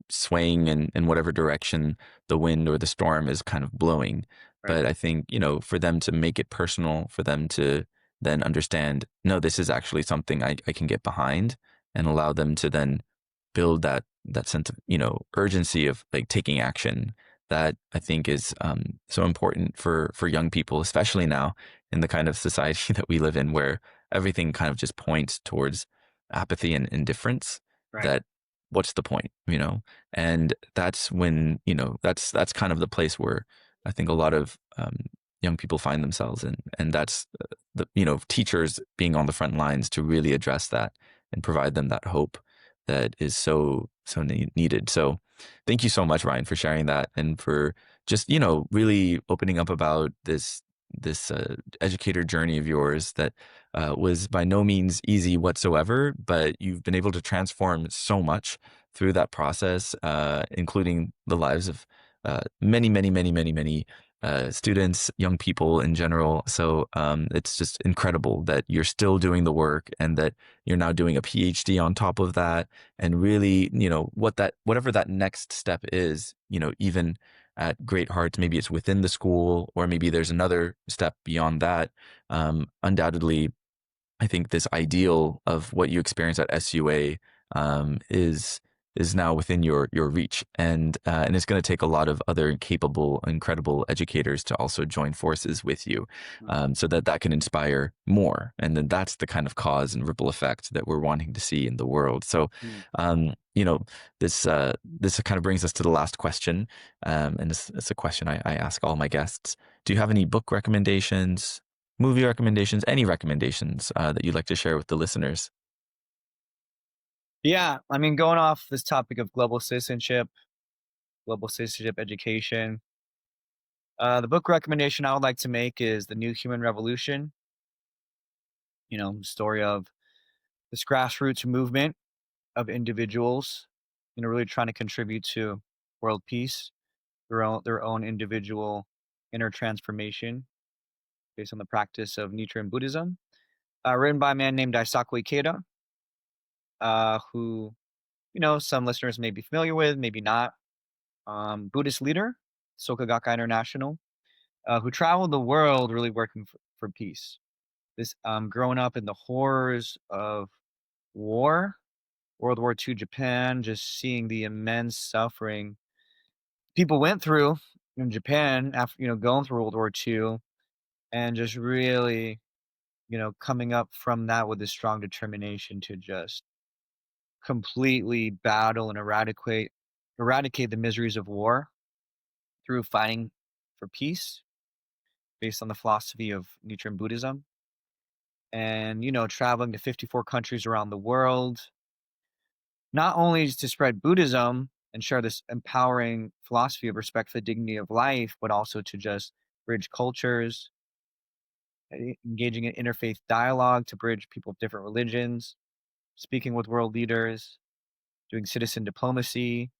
swaying in whatever direction the wind or the storm is kind of blowing. Right. But I think, for them to make it personal, for them to then understand, no, this is actually something I can get behind and allow them to then build that sense of, urgency of like taking action that I think is so important for young people, especially now in the kind of society that we live in where everything kind of just points towards apathy and indifference. Right. That what's the point, and that's when, that's kind of the place where I think a lot of young people find themselves in. And that's the teachers being on the front lines to really address that and provide them that hope that is so needed. So thank you so much, Ryan, for sharing that and for just really opening up about this educator journey of yours that was by no means easy whatsoever, but you've been able to transform so much through that process, including the lives of many students, young people in general. So it's just incredible that you're still doing the work and that you're now doing a PhD on top of that. And really, whatever that next step is, even at Great Hearts, maybe it's within the school or maybe there's another step beyond that. Undoubtedly, I think this ideal of what you experience at SUA is now within your reach, and it's going to take a lot of other capable, incredible educators to also join forces with you, so that can inspire more, and then that's the kind of cause and ripple effect that we're wanting to see in the world. So, this kind of brings us to the last question, and it's a question I ask all my guests. Do you have any book recommendations, movie recommendations, any recommendations that you'd like to share with the listeners? Yeah, I mean, going off this topic of global citizenship education, the book recommendation I would like to make is The New Human Revolution. Story of this grassroots movement of individuals, really trying to contribute to world peace, their own individual inner transformation based on the practice of Nichiren Buddhism. Written by a man named Daisaku Ikeda, who some listeners may be familiar with, maybe not. Buddhist leader, Soka International, who traveled the world really working for peace. This growing up in the horrors of war, World War II Japan, just seeing the immense suffering people went through in Japan after going through World War II, and just really coming up from that with a strong determination to just completely battle and eradicate the miseries of war through fighting for peace based on the philosophy of Nichiren Buddhism. And, traveling to 54 countries around the world, not only to spread Buddhism and share this empowering philosophy of respect for the dignity of life, but also to just bridge cultures, engaging in interfaith dialogue to bridge people of different religions, speaking with world leaders, doing citizen diplomacy,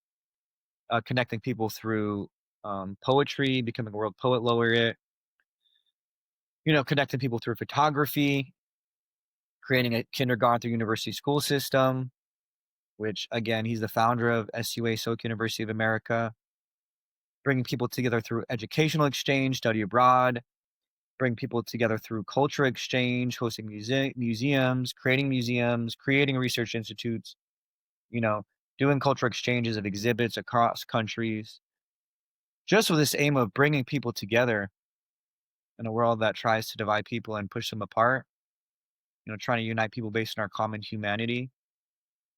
connecting people through poetry, becoming a world poet laureate, connecting people through photography, creating a kindergarten through university school system, which again, he's the founder of SUA, Soka University of America, bringing people together through educational exchange, study abroad, bring people together through culture exchange, hosting museums, creating research institutes, doing cultural exchanges of exhibits across countries, just with this aim of bringing people together in a world that tries to divide people and push them apart, trying to unite people based on our common humanity.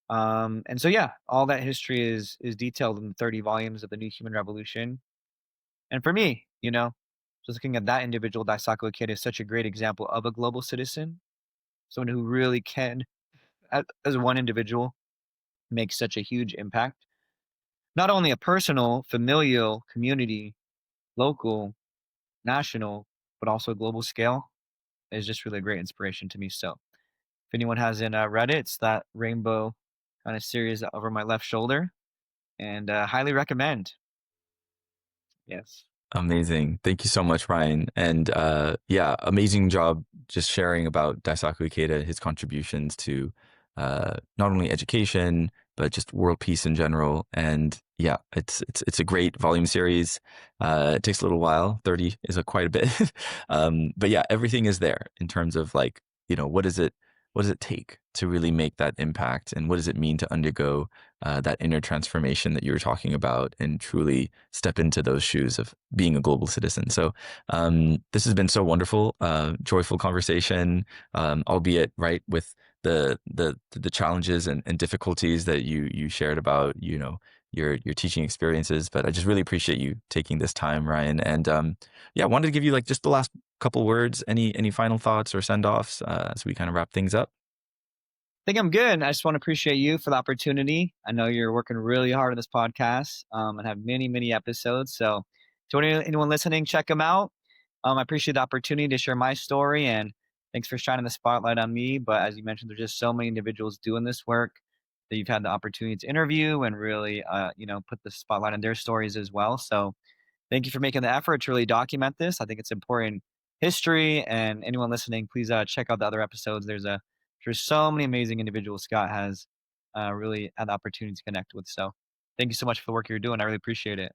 And so, yeah, all that history is detailed in the 30 volumes of The New Human Revolution. And for me, just looking at that individual, Daisaku Ikeda is such a great example of a global citizen, someone who really can, as one individual, make such a huge impact. Not only a personal, familial, community, local, national, but also a global scale is just really a great inspiration to me. So if anyone hasn't read it, it's that rainbow kind of series over my left shoulder, and highly recommend. Yes. Amazing. Thank you so much, Ryan. And yeah, amazing job just sharing about Daisaku Ikeda, his contributions to not only education, but just world peace in general. And yeah, it's a great volume series. It takes a little while. 30 is quite a bit. But yeah, everything is there in terms of what does it take to really make that impact? And what does it mean to undergo that inner transformation that you were talking about and truly step into those shoes of being a global citizen? So this has been so wonderful, joyful conversation, albeit right with the challenges and difficulties that you shared about, your teaching experiences. But I just really appreciate you taking this time, Ryan. And yeah, I wanted to give you like just the last couple words. Any final thoughts or send offs as we kind of wrap things up? I think I'm good. I just want to appreciate you for the opportunity. I know you're working really hard on this podcast and have many, many episodes. So to anyone listening, check them out. I appreciate the opportunity to share my story, and thanks for shining the spotlight on me. But as you mentioned, there's just so many individuals doing this work that you've had the opportunity to interview and really, put the spotlight on their stories as well. So thank you for making the effort to really document this. I think it's important history, and anyone listening, please check out the other episodes. There's so many amazing individuals Scott has really had the opportunity to connect with. So thank you so much for the work you're doing. I really appreciate it.